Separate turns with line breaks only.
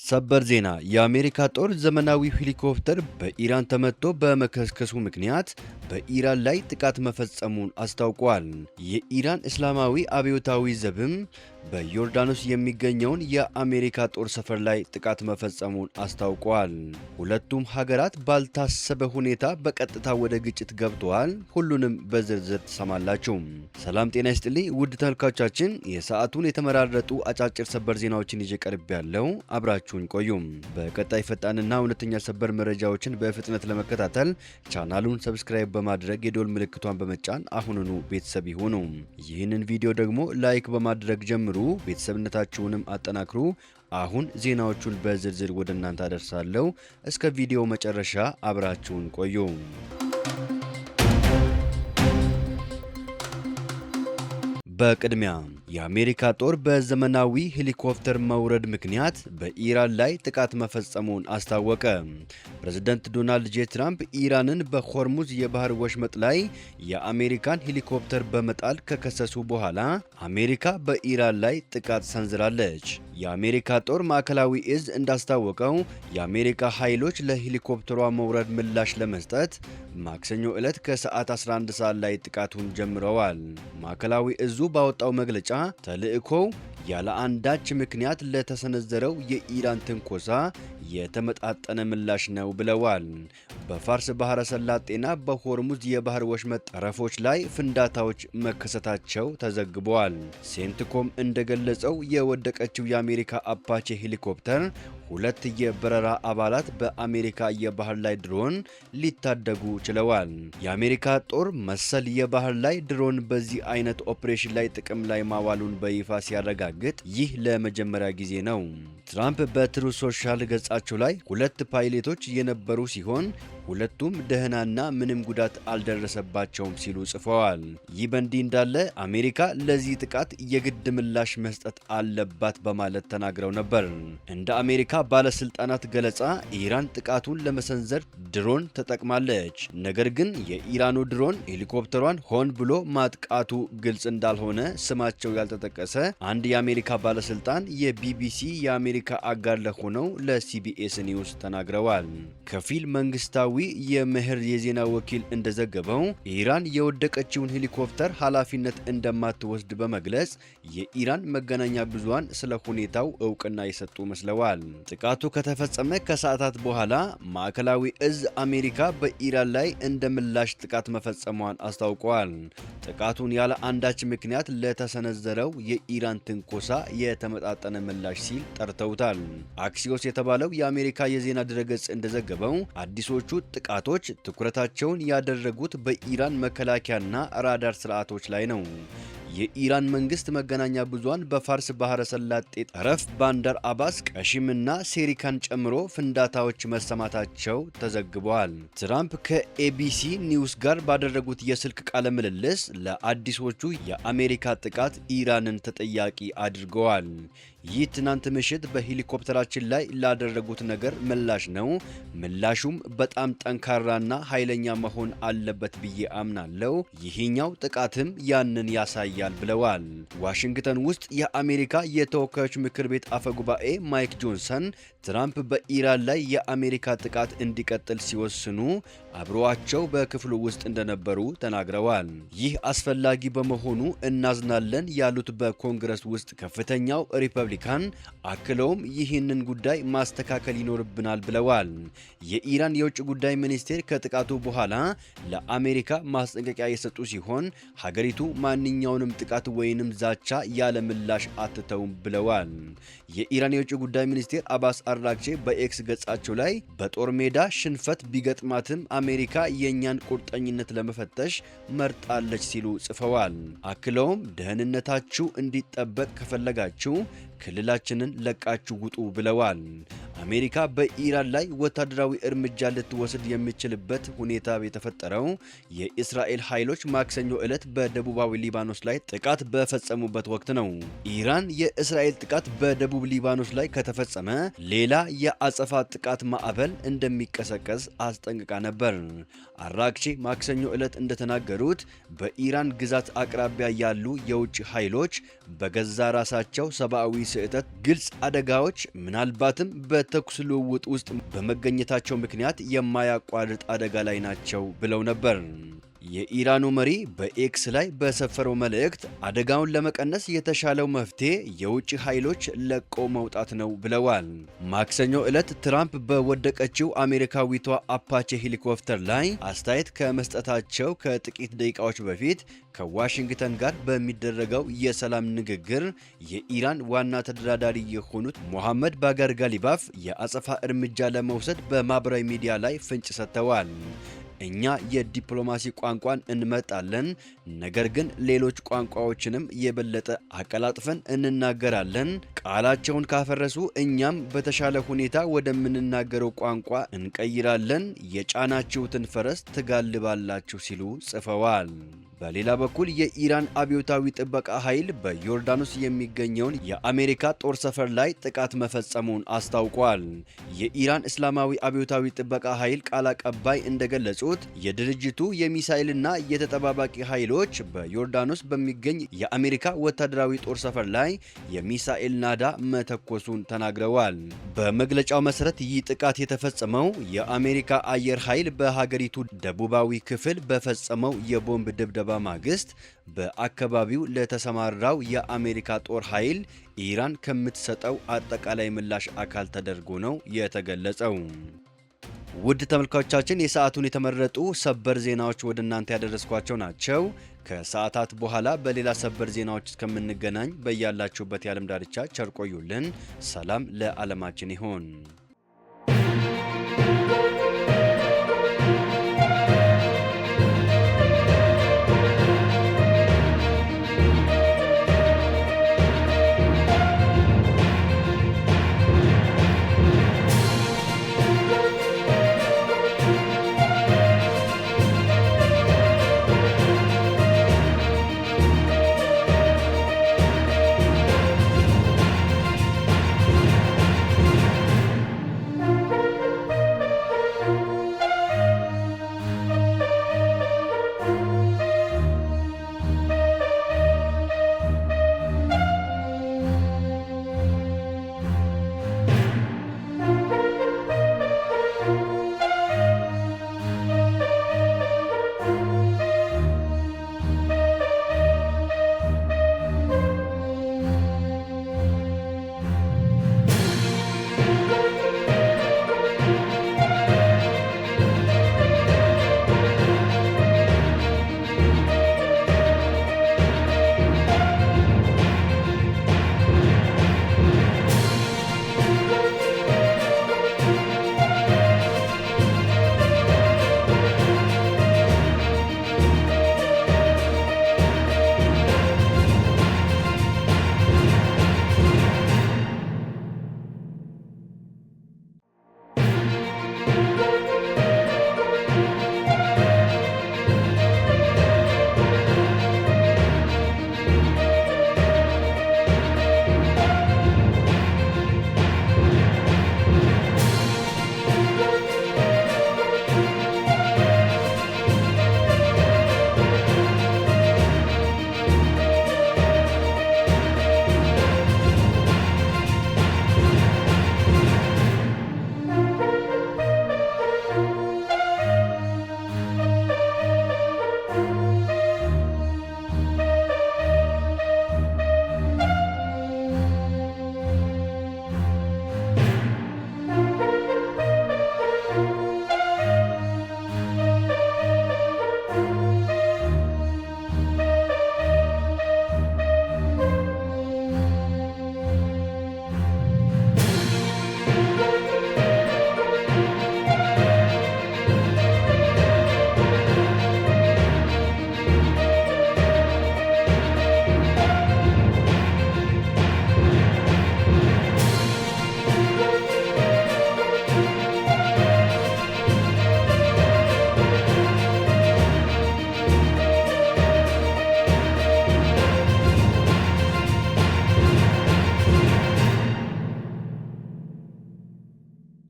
ሰበር ዜና የአሜሪካ ጦር ዘመናዊ ሄሊኮፕተር በኢራን ተመቶ በመከስከሱ ምክንያት በኢራን ላይ ጥቃት መፈጸሙን አስታውቋል። የኢራን እስላማዊ አብዮታዊ ዘብም በዮርዳኖስ የሚገኘውን የአሜሪካ ጦር ሰፈር ላይ ጥቃት መፈጸሙን አስታውቋል። ሁለቱም ሀገራት ባልታሰበ ሁኔታ በቀጥታ ወደ ግጭት ገብተዋል። ሁሉንም በዝርዝር ትሰማላችሁ። ሰላም ጤና ይስጥልኝ ውድ ተመልካቾቻችን፣ የሰዓቱን የተመራረጡ አጫጭር ሰበር ዜናዎችን ይዤ ቀርቤያለሁ። አብራችሁን ቆዩም። በቀጣይ ፈጣንና እውነተኛ ሰበር መረጃዎችን በፍጥነት ለመከታተል ቻናሉን ሰብስክራይብ በማድረግ የደወል ምልክቷን በመጫን አሁኑኑ ቤተሰብ ይሁኑ። ይህንን ቪዲዮ ደግሞ ላይክ በማድረግ ጀምሩ። ቤተሰብነታችሁንም አጠናክሩ። አሁን ዜናዎቹን በዝርዝር ወደ እናንተ አደርሳለሁ። እስከ ቪዲዮ መጨረሻ አብራችሁን ቆዩ። በቅድሚያ የአሜሪካ ጦር በዘመናዊ ሄሊኮፕተር መውረድ ምክንያት በኢራን ላይ ጥቃት መፈጸሙን አስታወቀ። ፕሬዝዳንት ዶናልድ ጄ ትራምፕ ኢራንን በሆርሙዝ የባህር ወሽመጥ ላይ የአሜሪካን ሄሊኮፕተር በመጣል ከከሰሱ በኋላ አሜሪካ በኢራን ላይ ጥቃት ሰንዝራለች። የአሜሪካ ጦር ማዕከላዊ እዝ እንዳስታወቀው የአሜሪካ ኃይሎች ለሄሊኮፕተሯ መውረድ ምላሽ ለመስጠት ማክሰኞ ዕለት ከሰዓት 11 ሰዓት ላይ ጥቃቱን ጀምረዋል። ማዕከላዊ እዙ ባወጣው መግለጫ ተልዕኮው ያለ አንዳች ምክንያት ለተሰነዘረው የኢራን ትንኮሳ የተመጣጠነ ምላሽ ነው ብለዋል። በፋርስ ባህረ ሰላጤና በሆርሙዝ የባህር ወሽመጥ ጠረፎች ላይ ፍንዳታዎች መከሰታቸው ተዘግበዋል። ሴንትኮም እንደገለጸው የወደቀችው የአሜሪካ አፓቼ ሄሊኮፕተር ሁለት የበረራ አባላት በአሜሪካ የባህር ላይ ድሮን ሊታደጉ ችለዋል። የአሜሪካ ጦር መሰል የባህር ላይ ድሮን በዚህ አይነት ኦፕሬሽን ላይ ጥቅም ላይ ማዋሉን በይፋ ሲያረጋግጥ ይህ ለመጀመሪያ ጊዜ ነው። ትራምፕ በትሩ ሶሻል ገጻቸው ላይ ሁለት ፓይሌቶች የነበሩ ሲሆን ሁለቱም ደህናና ምንም ጉዳት አልደረሰባቸውም ሲሉ ጽፈዋል። ይህ በእንዲህ እንዳለ አሜሪካ ለዚህ ጥቃት የግድ ምላሽ መስጠት አለባት በማለት ተናግረው ነበር። እንደ አሜሪካ ባለስልጣናት ገለጻ ኢራን ጥቃቱን ለመሰንዘር ድሮን ተጠቅማለች። ነገር ግን የኢራኑ ድሮን ሄሊኮፕተሯን ሆን ብሎ ማጥቃቱ ግልጽ እንዳልሆነ ስማቸው ያልተጠቀሰ አንድ የአሜሪካ ባለስልጣን የቢቢሲ የአሜሪካ አጋር ለሆነው ለሲቢኤስ ኒውስ ተናግረዋል። ከፊል መንግስታዊ የምህር የዜና ወኪል እንደዘገበው ኢራን የወደቀችውን ሄሊኮፕተር ኃላፊነት እንደማትወስድ በመግለጽ የኢራን መገናኛ ብዙሃን ስለ ሁኔታው እውቅና የሰጡ መስለዋል። ጥቃቱ ከተፈጸመ ከሰዓታት በኋላ ማዕከላዊ እዝ አሜሪካ በኢራን ላይ እንደ ምላሽ ጥቃት መፈጸሟን አስታውቋል። ጥቃቱን ያለ አንዳች ምክንያት ለተሰነዘረው የኢራን ትንኮሳ የተመጣጠነ ምላሽ ሲል ጠርተውታል። አክሲዮስ የተባለው የአሜሪካ የዜና ድረገጽ እንደዘገበው አዲሶቹ ጥቃቶች ትኩረታቸውን ያደረጉት በኢራን መከላከያና ራዳር ስርዓቶች ላይ ነው። የኢራን መንግስት መገናኛ ብዙሃን በፋርስ ባህረ ሰላጤ ጠረፍ ባንደር አባስ፣ ቀሺምና ሴሪካን ጨምሮ ፍንዳታዎች መሰማታቸው ተዘግበዋል። ትራምፕ ከኤቢሲ ኒውስ ጋር ባደረጉት የስልክ ቃለ ምልልስ ለአዲሶቹ የአሜሪካ ጥቃት ኢራንን ተጠያቂ አድርገዋል። ይህ ትናንት ምሽት በሄሊኮፕተራችን ላይ ላደረጉት ነገር ምላሽ ነው። ምላሹም በጣም ጠንካራና ኃይለኛ መሆን አለበት ብዬ አምናለሁ። ይህኛው ጥቃትም ያንን ያሳያል ብለዋል። ዋሽንግተን ውስጥ የአሜሪካ የተወካዮች ምክር ቤት አፈ ጉባኤ ማይክ ጆንሰን ትራምፕ በኢራን ላይ የአሜሪካ ጥቃት እንዲቀጥል ሲወስኑ አብረዋቸው በክፍሉ ውስጥ እንደነበሩ ተናግረዋል። ይህ አስፈላጊ በመሆኑ እናዝናለን ያሉት በኮንግረስ ውስጥ ከፍተኛው ሪፐብሊካን አክለውም ይህንን ጉዳይ ማስተካከል ይኖርብናል ብለዋል። የኢራን የውጭ ጉዳይ ሚኒስቴር ከጥቃቱ በኋላ ለአሜሪካ ማስጠንቀቂያ የሰጡ ሲሆን ሀገሪቱ ማንኛውንም ጥቃት ወይንም ዛቻ ያለ ምላሽ አትተውም ብለዋል። የኢራን የውጭ ጉዳይ ሚኒስቴር አባስ አራግቼ በኤክስ ገጻቸው ላይ በጦር ሜዳ ሽንፈት ቢገጥማትም አሜሪካ የእኛን ቁርጠኝነት ለመፈተሽ መርጣለች ሲሉ ጽፈዋል። አክለውም ደህንነታችሁ እንዲጠበቅ ከፈለጋችሁ ክልላችንን ለቃችሁ ውጡ ብለዋል። አሜሪካ በኢራን ላይ ወታደራዊ እርምጃ ልትወስድ የሚችልበት ሁኔታ የተፈጠረው የእስራኤል ኃይሎች ማክሰኞ ዕለት በደቡባዊ ሊባኖስ ላይ ጥቃት በፈጸሙበት ወቅት ነው። ኢራን የእስራኤል ጥቃት በደቡብ ሊባኖስ ላይ ከተፈጸመ ሌላ የአጸፋ ጥቃት ማዕበል እንደሚቀሰቀስ አስጠንቅቃ ነበር። አራግቺ ማክሰኞ ዕለት እንደተናገሩት በኢራን ግዛት አቅራቢያ ያሉ የውጭ ኃይሎች በገዛ ራሳቸው ሰብአዊ ስህተት ግልጽ አደጋዎች ምናልባትም በተኩስ ልውውጥ ውስጥ በመገኘታቸው ምክንያት የማያቋርጥ አደጋ ላይ ናቸው ብለው ነበር። የኢራኑ መሪ በኤክስ ላይ በሰፈረው መልእክት አደጋውን ለመቀነስ የተሻለው መፍትሄ የውጭ ኃይሎች ለቆ መውጣት ነው ብለዋል። ማክሰኞ ዕለት ትራምፕ በወደቀችው አሜሪካዊቷ አፓቼ ሄሊኮፕተር ላይ አስተያየት ከመስጠታቸው ከጥቂት ደቂቃዎች በፊት ከዋሽንግተን ጋር በሚደረገው የሰላም ንግግር የኢራን ዋና ተደራዳሪ የሆኑት ሞሐመድ ባጋር ጋሊባፍ የአጸፋ እርምጃ ለመውሰድ በማህበራዊ ሚዲያ ላይ ፍንጭ ሰጥተዋል። እኛ የዲፕሎማሲ ቋንቋን እንመርጣለን፣ ነገር ግን ሌሎች ቋንቋዎችንም የበለጠ አቀላጥፈን እንናገራለን። ቃላቸውን ካፈረሱ እኛም በተሻለ ሁኔታ ወደምንናገረው ቋንቋ እንቀይራለን። የጫናችሁትን ፈረስ ትጋልባላችሁ ሲሉ ጽፈዋል። በሌላ በኩል የኢራን አብዮታዊ ጥበቃ ኃይል በዮርዳኖስ የሚገኘውን የአሜሪካ ጦር ሰፈር ላይ ጥቃት መፈጸሙን አስታውቋል። የኢራን እስላማዊ አብዮታዊ ጥበቃ ኃይል ቃል አቀባይ እንደገለጹት የድርጅቱ የሚሳኤልና የተጠባባቂ ኃይሎች በዮርዳኖስ በሚገኝ የአሜሪካ ወታደራዊ ጦር ሰፈር ላይ የሚሳኤል ናዳ መተኮሱን ተናግረዋል። በመግለጫው መሰረት ይህ ጥቃት የተፈጸመው የአሜሪካ አየር ኃይል በሀገሪቱ ደቡባዊ ክፍል በፈጸመው የቦምብ ድብደባ ማግስት በአካባቢው ለተሰማራው የአሜሪካ ጦር ኃይል ኢራን ከምትሰጠው አጠቃላይ ምላሽ አካል ተደርጎ ነው የተገለጸው። ውድ ተመልካቾቻችን የሰዓቱን የተመረጡ ሰበር ዜናዎች ወደ እናንተ ያደረስኳቸው ናቸው። ከሰዓታት በኋላ በሌላ ሰበር ዜናዎች እስከምንገናኝ በያላችሁበት የዓለም ዳርቻ ቸር ቆዩልን። ሰላም ለዓለማችን ይሁን።